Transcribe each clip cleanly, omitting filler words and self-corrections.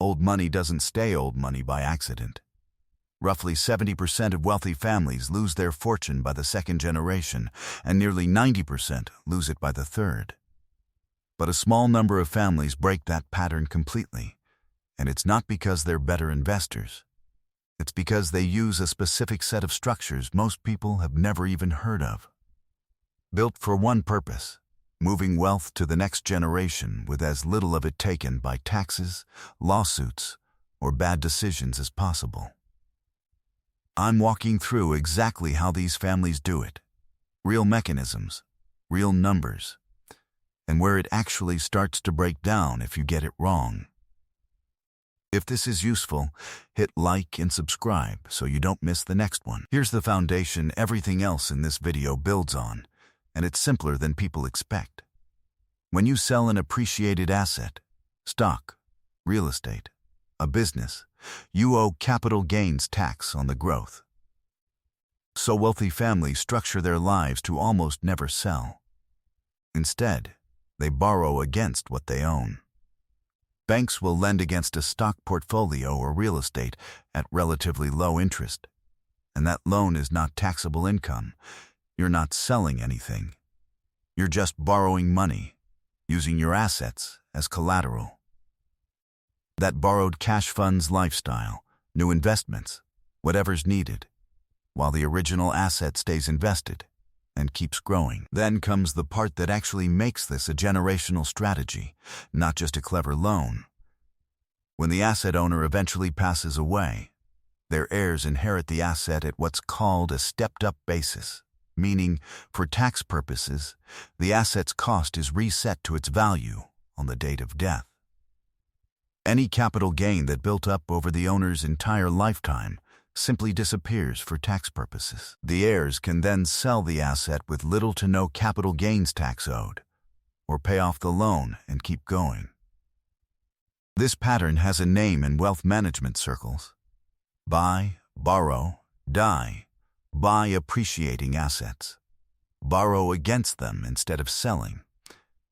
Old money doesn't stay old money by accident. Roughly 70% of wealthy families lose their fortune by the second generation, and nearly 90% lose it by the third. But a small number of families break that pattern completely, and it's not because they're better investors. It's because they use a specific set of structures most people have never even heard of. Built for one purpose: moving wealth to the next generation with as little of it taken by taxes, lawsuits, or bad decisions as possible. I'm walking through exactly how these families do it, real mechanisms, real numbers, and where it actually starts to break down if you get it wrong. If this is useful, hit like and subscribe so you don't miss the next one. Here's the foundation everything else in this video builds on, and it's simpler than people expect. When you sell an appreciated asset, stock, real estate, a business, you owe capital gains tax on the growth. So wealthy families structure their lives to almost never sell. Instead, they borrow against what they own. Banks will lend against a stock portfolio or real estate at relatively low interest, and that loan is not taxable income. You're not selling anything. You're just borrowing money, using your assets as collateral. That borrowed cash funds lifestyle, new investments, whatever's needed, while the original asset stays invested and keeps growing. Then comes the part that actually makes this a generational strategy, not just a clever loan. When the asset owner eventually passes away, their heirs inherit the asset at what's called a stepped-up basis, meaning, for tax purposes, the asset's cost is reset to its value on the date of death. Any capital gain that built up over the owner's entire lifetime simply disappears for tax purposes. The heirs can then sell the asset with little to no capital gains tax owed, or pay off the loan and keep going. This pattern has a name in wealth management circles: buy, borrow, die. Buy appreciating assets, borrow against them instead of selling,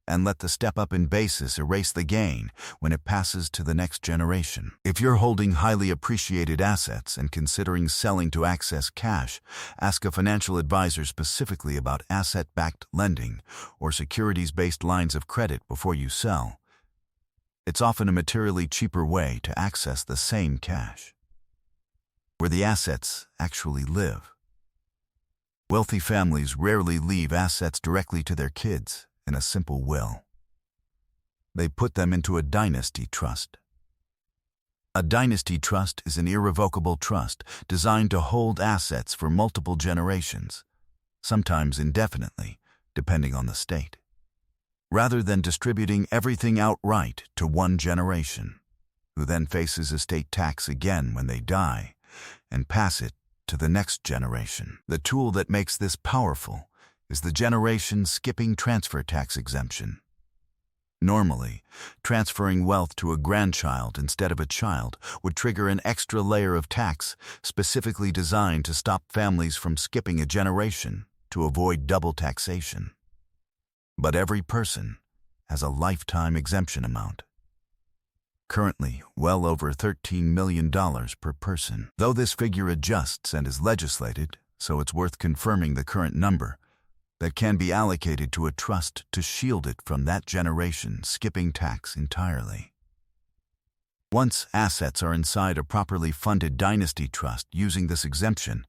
and let the step up in basis erase the gain when it passes to the next generation. If you're holding highly appreciated assets and considering selling to access cash, ask a financial advisor specifically about asset-backed lending or securities-based lines of credit before you sell. It's often a materially cheaper way to access the same cash, where the assets actually live. Wealthy families rarely leave assets directly to their kids in a simple will. They put them into a dynasty trust. A dynasty trust is an irrevocable trust designed to hold assets for multiple generations, sometimes indefinitely, depending on the state, rather than distributing everything outright to one generation, who then faces estate tax again when they die, and pass it to the next generation. The tool that makes this powerful is the generation skipping transfer tax exemption. Normally, transferring wealth to a grandchild instead of a child would trigger an extra layer of tax specifically designed to stop families from skipping a generation to avoid double taxation. But every person has a lifetime exemption amount. Currently, well over $13 million per person. Though this figure adjusts and is legislated, so it's worth confirming the current number, that can be allocated to a trust to shield it from that generation skipping tax entirely. Once assets are inside a properly funded dynasty trust using this exemption,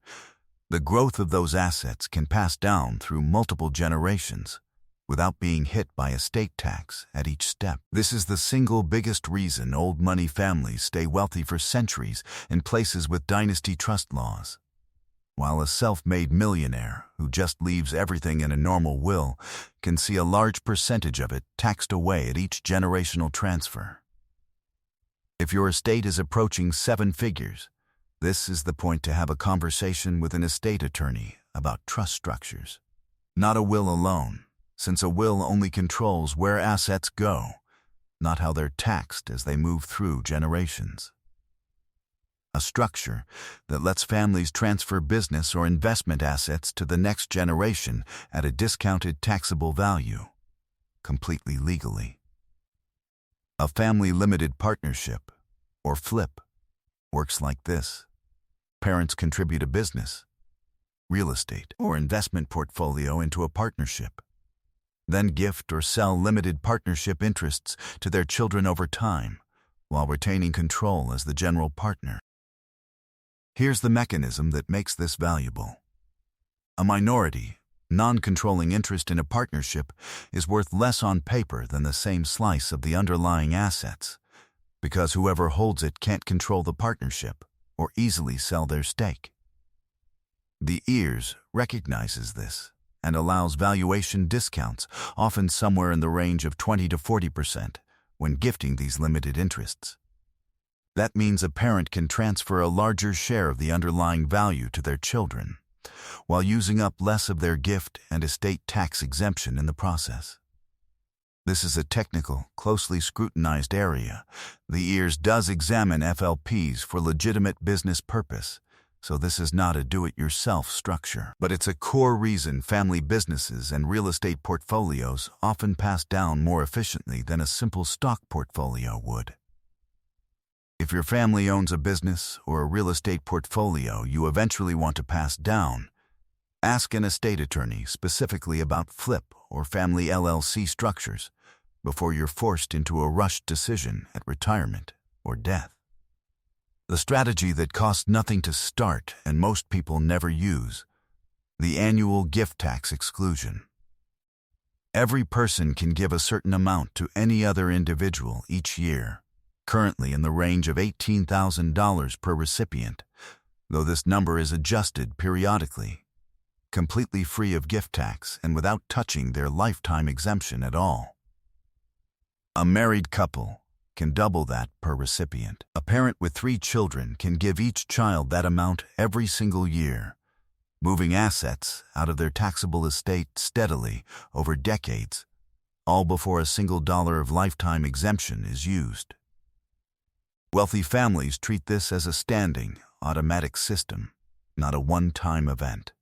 the growth of those assets can pass down through multiple generations without being hit by estate tax at each step. This is the single biggest reason old money families stay wealthy for centuries in places with dynasty trust laws, while a self-made millionaire who just leaves everything in a normal will can see a large percentage of it taxed away at each generational transfer. If your estate is approaching 7 figures, this is the point to have a conversation with an estate attorney about trust structures. Not a will alone, since a will only controls where assets go, not how they're taxed as they move through generations. A structure that lets families transfer business or investment assets to the next generation at a discounted taxable value, completely legally. A family limited partnership, Or flip works like this. Parents contribute a business, real estate, or investment portfolio into a partnership. Then gift or sell limited partnership interests to their children over time, while retaining control as the general partner. Here's the mechanism that makes this valuable. A minority, non-controlling interest in a partnership is worth less on paper than the same slice of the underlying assets, because whoever holds it can't control the partnership or easily sell their stake. The EARS recognizes this and allows valuation discounts, often somewhere in the range of 20 to 40%, when gifting these limited interests. That means a parent can transfer a larger share of the underlying value to their children, while using up less of their gift and estate tax exemption in the process. This is a technical, closely scrutinized area. The EARS does examine FLPs for legitimate business purpose, so this is not a do-it-yourself structure. But it's a core reason family businesses and real estate portfolios often pass down more efficiently than a simple stock portfolio would. If your family owns a business or a real estate portfolio you eventually want to pass down, ask an estate attorney specifically about flip or family LLC structures before you're forced into a rushed decision at retirement or death. The strategy that costs nothing to start and most people never use, the annual gift tax exclusion. Every person can give a certain amount to any other individual each year, currently in the range of $18,000 per recipient, though this number is adjusted periodically, completely free of gift tax and without touching their lifetime exemption at all. A married couple can double that per recipient. A parent with 3 children can give each child that amount every single year, moving assets out of their taxable estate steadily over decades, all before a single dollar of lifetime exemption is used. Wealthy families treat this as a standing, automatic system, not a one-time event.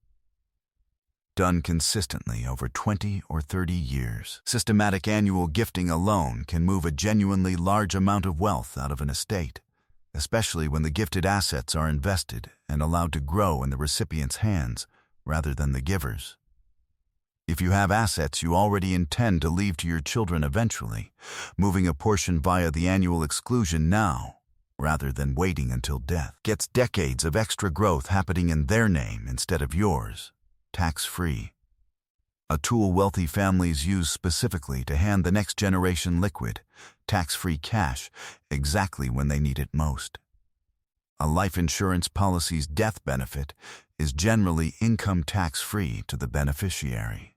Done consistently over 20 or 30 years. Systematic annual gifting alone can move a genuinely large amount of wealth out of an estate, especially when the gifted assets are invested and allowed to grow in the recipient's hands rather than the giver's. If you have assets you already intend to leave to your children eventually, moving a portion via the annual exclusion now, rather than waiting until death, gets decades of extra growth happening in their name instead of yours. Tax-free. A tool wealthy families use specifically to hand the next generation liquid, tax-free cash, exactly when they need it most. A life insurance policy's death benefit is generally income tax-free to the beneficiary.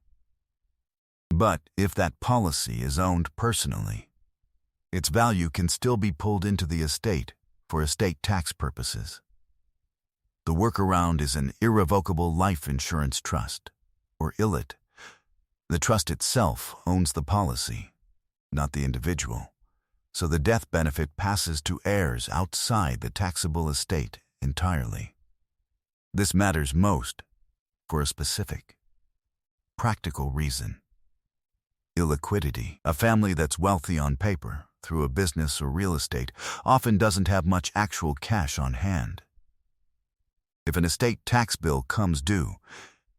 But if that policy is owned personally, its value can still be pulled into the estate for estate tax purposes. The workaround is an irrevocable life insurance trust, or ILIT. The trust itself owns the policy, not the individual, so the death benefit passes to heirs outside the taxable estate entirely. This matters most for a specific, practical reason. Illiquidity. A family that's wealthy on paper, through a business or real estate, often doesn't have much actual cash on hand. If an estate tax bill comes due,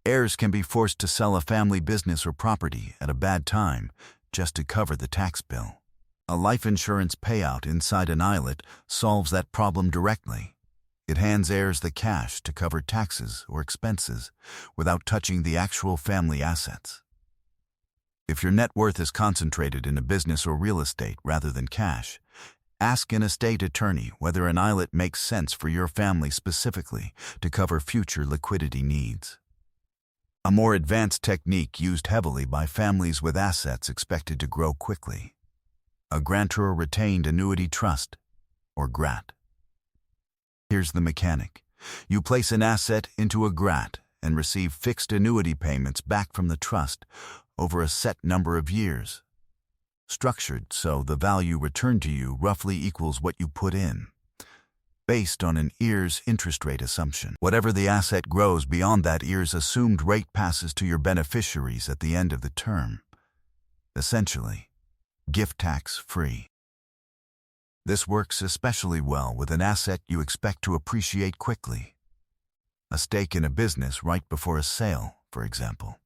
heirs can be forced to sell a family business or property at a bad time just to cover the tax bill. A life insurance payout inside an ILIT solves that problem directly. It hands heirs the cash to cover taxes or expenses without touching the actual family assets. If your net worth is concentrated in a business or real estate rather than cash, ask an estate attorney whether an ILIT makes sense for your family specifically to cover future liquidity needs. A more advanced technique used heavily by families with assets expected to grow quickly. A grantor retained annuity trust, or GRAT. Here's the mechanic. You place an asset into a GRAT and receive fixed annuity payments back from the trust over a set number of years, structured so the value returned to you roughly equals what you put in, based on an EARS interest rate assumption. Whatever the asset grows beyond that EARS assumed rate passes to your beneficiaries at the end of the term. Essentially, gift tax free. This works especially well with an asset you expect to appreciate quickly. A stake in a business right before a sale, for example.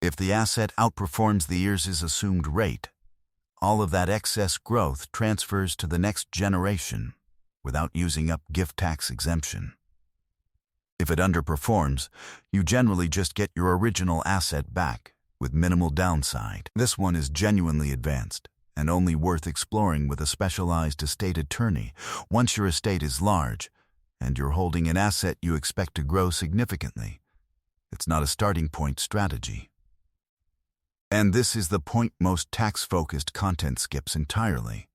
If the asset outperforms the year's assumed rate, all of that excess growth transfers to the next generation without using up gift tax exemption. If it underperforms, you generally just get your original asset back with minimal downside. This one is genuinely advanced and only worth exploring with a specialized estate attorney once your estate is large and you're holding an asset you expect to grow significantly. It's not a starting point strategy. And this is the point most tax-focused content skips entirely.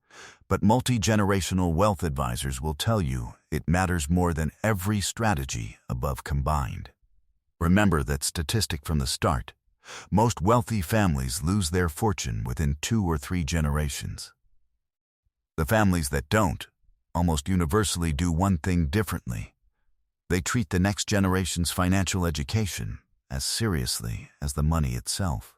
But multi-generational wealth advisors will tell you it matters more than every strategy above combined. Remember that statistic from the start. Most wealthy families lose their fortune within 2 or 3 generations. The families that don't almost universally do one thing differently. They treat the next generation's financial education as seriously as the money itself.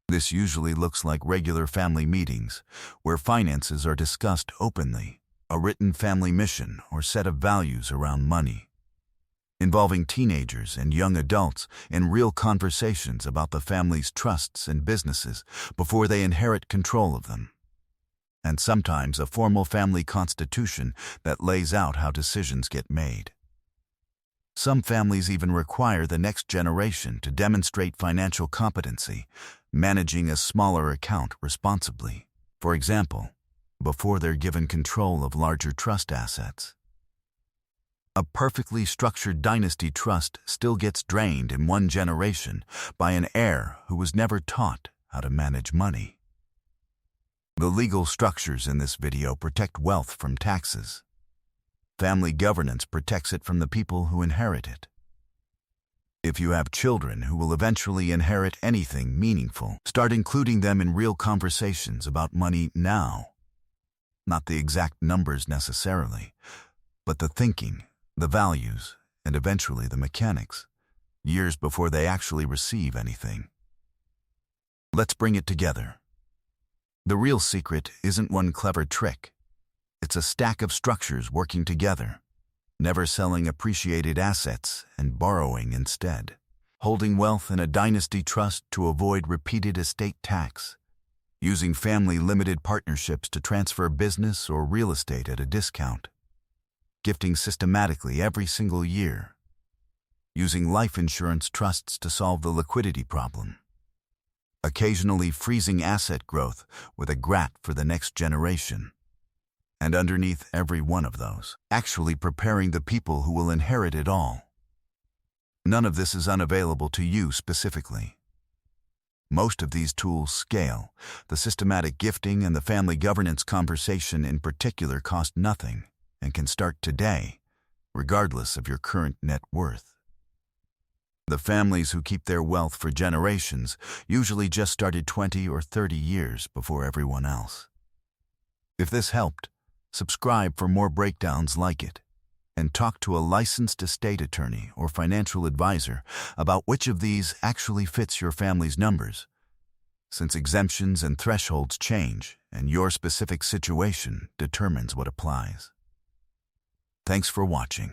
This usually looks like regular family meetings, where finances are discussed openly, a written family mission or set of values around money, involving teenagers and young adults in real conversations about the family's trusts and businesses before they inherit control of them, and sometimes a formal family constitution that lays out how decisions get made. Some families even require the next generation to demonstrate financial competency, managing a smaller account responsibly, for example, before they're given control of larger trust assets. A perfectly structured dynasty trust still gets drained in one generation by an heir who was never taught how to manage money. The legal structures in this video protect wealth from taxes. Family governance protects it from the people who inherit it. If you have children who will eventually inherit anything meaningful, start including them in real conversations about money now. Not the exact numbers necessarily, but the thinking, the values, and eventually the mechanics, years before they actually receive anything. Let's bring it together. The real secret isn't one clever trick. It's a stack of structures working together, never selling appreciated assets and borrowing instead, holding wealth in a dynasty trust to avoid repeated estate tax, using family limited partnerships to transfer business or real estate at a discount, gifting systematically every single year, using life insurance trusts to solve the liquidity problem, occasionally freezing asset growth with a grat for the next generation, and underneath every one of those, actually preparing the people who will inherit it all. None of this is unavailable to you specifically. Most of these tools scale. The systematic gifting and the family governance conversation in particular cost nothing and can start today, regardless of your current net worth. The families who keep their wealth for generations usually just started 20 or 30 years before everyone else. If this helped, subscribe for more breakdowns like it, and talk to a licensed estate attorney or financial advisor about which of these actually fits your family's numbers, since exemptions and thresholds change and your specific situation determines what applies. Thanks for watching.